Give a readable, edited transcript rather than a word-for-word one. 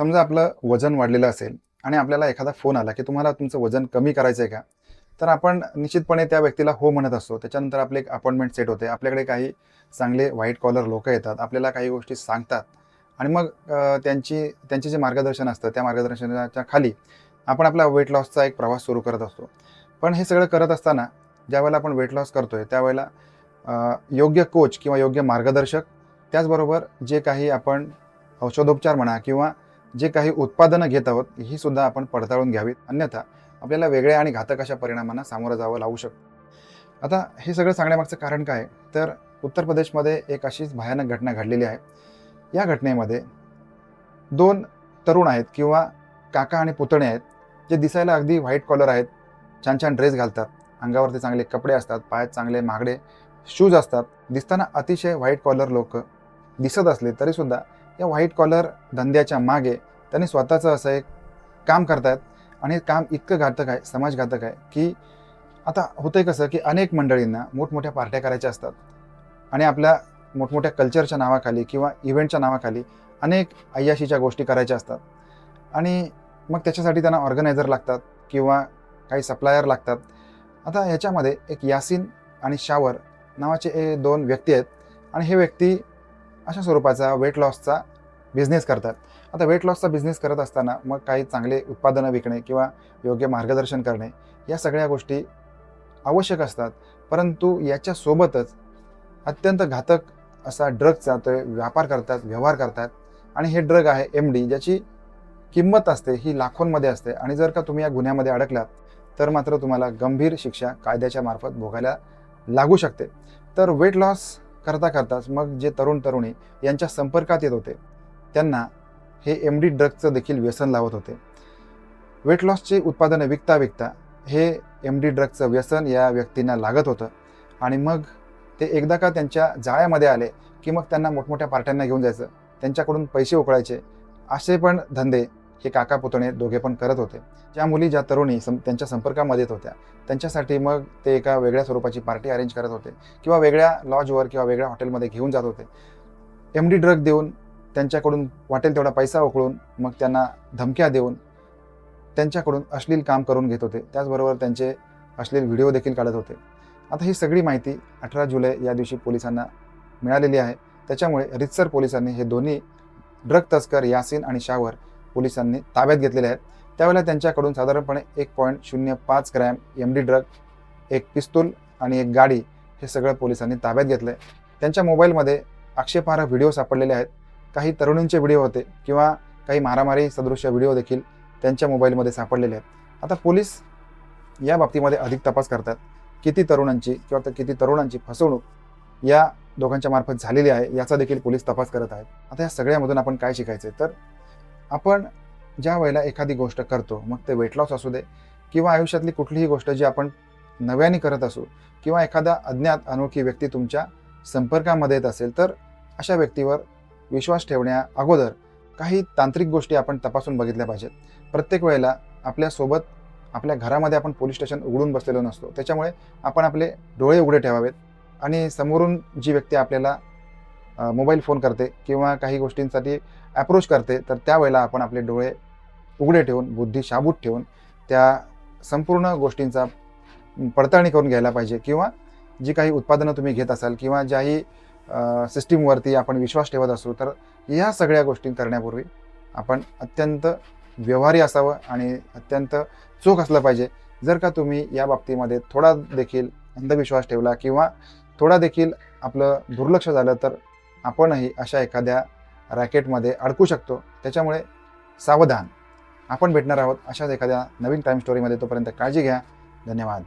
समजा आपलं वजन वाढलेलं असेल आणि आपल्याला एखादा फोन आला की तुम्हाला तुमचं वजन कमी करायचं आहे का? तर आपण निश्चितपणे त्या व्यक्तीला हो म्हणत असतो. त्याच्यानंतर आपली एक अपॉइंटमेंट सेट होते. आपल्याकडे काही चांगले व्हाईट कॉलर लोकं येतात. आपल्याला काही गोष्टी सांगतात आणि मग त्यांचे जे मार्गदर्शन असतं त्या मार्गदर्शनाच्या खाली आपण आपला वेट लॉसचा एक प्रवास सुरू करत असतो. पण हे सगळं करत असताना ज्यावेळेला आपण वेट लॉस करतोय त्यावेळेला योग्य कोच किंवा योग्य मार्गदर्शक, त्याचबरोबर जे काही आपण औषधोपचार म्हणा किंवा जे काही उत्पादनं घेत आहोत ही सुद्धा आपण पडताळून घ्यावीत. अन्यथा आपल्याला वेगळ्या आणि घातक अशा परिणामांना सामोरं जावं लागू शकतं. आता हे सगळं सांगण्यामागचं कारण काय? तर उत्तर प्रदेशमध्ये एक अशीच भयानक घटना घडलेली आहे. या घटनेमध्ये 2 तरुण आहेत किंवा काका आणि पुतणे आहेत, जे दिसायला अगदी व्हाईट कॉलर आहेत, छान छान ड्रेस घालतात, अंगावरती चांगले कपडे असतात, पायात चांगले महागडे शूज असतात. दिसताना अतिशय व्हाईट कॉलर लोक दिसत असले तरीसुद्धा या व्हाईट कॉलर धंद्याच्या मागे त्यांनी स्वतःचं असं एक काम करतायत आणि हे काम इतकं घातक आहे, समाजघातक आहे, की आता होतंय कसं की अनेक मंडळींना मोठमोठ्या पार्ट्या करायच्या असतात आणि आपल्या मोठमोठ्या कल्चरच्या नावाखाली किंवा इव्हेंटच्या नावाखाली अनेक अय्याशीच्या गोष्टी करायच्या असतात आणि मग त्याच्यासाठी त्यांना ऑर्गनायझर लागतात किंवा काही सप्लायर लागतात. आता ह्याच्यामध्ये एक यासीन आणि शावर नावाचे 2 व्यक्ती आहेत आणि हे व्यक्ती अशा स्वरूपाचा वेट लॉसचा बिझनेस करतात. आता वेट लॉसचा बिझनेस करत असताना मग काही चांगले उत्पादनं विकणे किंवा योग्य मार्गदर्शन करणे या सगळ्या गोष्टी आवश्यक असतात. परंतु याच्यासोबतच अत्यंत घातक असा ड्रगचा ते व्यापार करतात, व्यवहार करतात आणि हे ड्रग आहे MD, ज्याची किंमत असते ही लाखोंमध्ये असते आणि जर का तुम्ही या गुन्ह्यामध्ये अडकलात तर मात्र तुम्हाला गंभीर शिक्षा कायद्याच्या मार्फत भोगायला लागू शकते. तर वेट लॉस करता करताच मग जे तरुण तरुणी यांच्या संपर्कात येत होते त्यांना हे MD ड्रगचं देखील व्यसन लावत होते. वेट लॉसचे उत्पादनं विकता विकता हे MD ड्रगचं व्यसन या व्यक्तींना लागत होतं आणि मग ते एकदा का त्यांच्या जाळ्यामध्ये आले की मग त्यांना मोठमोठ्या पार्ट्यांना घेऊन जायचं, त्यांच्याकडून पैसे उकळायचे. असे पण धंदे हे काका पुतणे दोघे पण करत होते. ज्या मुली ज्या तरुणी त्यांच्या संपर्कामध्ये येत होत्या त्यांच्यासाठी मग ते एका वेगळ्या स्वरूपाची पार्टी अरेंज करत होते किंवा वेगळ्या लॉजवर किंवा वेगळ्या हॉटेलमध्ये घेऊन जात होते. MD ड्रग देऊन त्यांच्याकडून वाटेल तेवढा पैसा उकळून मग त्यांना धमक्या देऊन त्यांच्याकडून अश्लील काम करून घेत होते. त्याचबरोबर त्यांचे अश्लील व्हिडिओ देखील काढत होते. आता ही सगळी माहिती 18 जुलै या दिवशी पोलिसांना मिळालेली आहे. त्याच्यामुळे रितसर पोलिसांनी हे दोन्ही ड्रग तस्कर यासीन आणि शावर पोलिसांनी ताब्यात घेतलेले आहेत. त्यावेळेला त्यांच्याकडून साधारणपणे 1.05 ग्रॅम MD ड्रग, एक पिस्तूल आणि एक गाडी हे सगळं पोलिसांनी ताब्यात घेतलं आहे. त्यांच्या मोबाईलमध्ये आक्षेपार्ह व्हिडिओ सापडलेले आहेत. काही तरुणींचे व्हिडिओ होते किंवा काही मारामारी सदृश्य व्हिडिओ देखील त्यांच्या मोबाईलमध्ये सापडलेले आहेत. आता पोलीस या बाबतीमध्ये अधिक तपास करतात. किती तरुणांची किंवा किती तरुणांची फसवणूक या दोघांच्या मार्फत झालेली आहे याचा देखील पोलीस तपास करत आहेत. आता या सगळ्यामधून आपण काय शिकायचं? तर आपण ज्या वेळेला एखादी गोष्ट करतो, मग ते वेट लॉस असू दे किंवा आयुष्यातली कुठलीही गोष्ट जी आपण नव्याने करत असू किंवा एखादा अज्ञात अनोळखी व्यक्ती तुमच्या संपर्कामध्ये येत असेल, तर अशा व्यक्तीवर विश्वास ठेवण्या अगोदर काही तांत्रिक गोष्टी आपण तपासून बघितल्या पाहिजेत. प्रत्येक वेळेला आपल्यासोबत आपल्या घरामध्ये आपण पोलीस स्टेशन उघडून बसलेलो नसतो. त्याच्यामुळे आपण आपले डोळे उघडे ठेवावेत आणि समोरून जी व्यक्ती आपल्याला मोबाईल फोन करते किंवा काही गोष्टींसाठी अप्रोच करते तर त्यावेळेला आपण आपले डोळे उघडे ठेवून, बुद्धी शाबूत ठेवून त्या संपूर्ण गोष्टींचा पडताळणी करून घ्यायला पाहिजे. किंवा जी काही उत्पादनं तुम्ही घेत असाल किंवा ज्याही सिस्टीमवरती आपण विश्वास ठेवत असू, तर या सगळ्या गोष्टी करण्यापूर्वी आपण अत्यंत व्यवहारी असावं आणि अत्यंत चोख असलं पाहिजे. जर का तुम्ही या बाबतीमध्ये थोडा देखील अंधविश्वास ठेवला किंवा थोडा देखील आपलं दुर्लक्ष झालं तर आपणही अशा एखाद्या रॅकेटमध्ये अडकू शकतो. त्याच्यामुळे सावधान. आपण भेटणार आहोत अशाच एखाद्या नवीन क्राईम स्टोरीमध्ये. तोपर्यंत काळजी घ्या. धन्यवाद.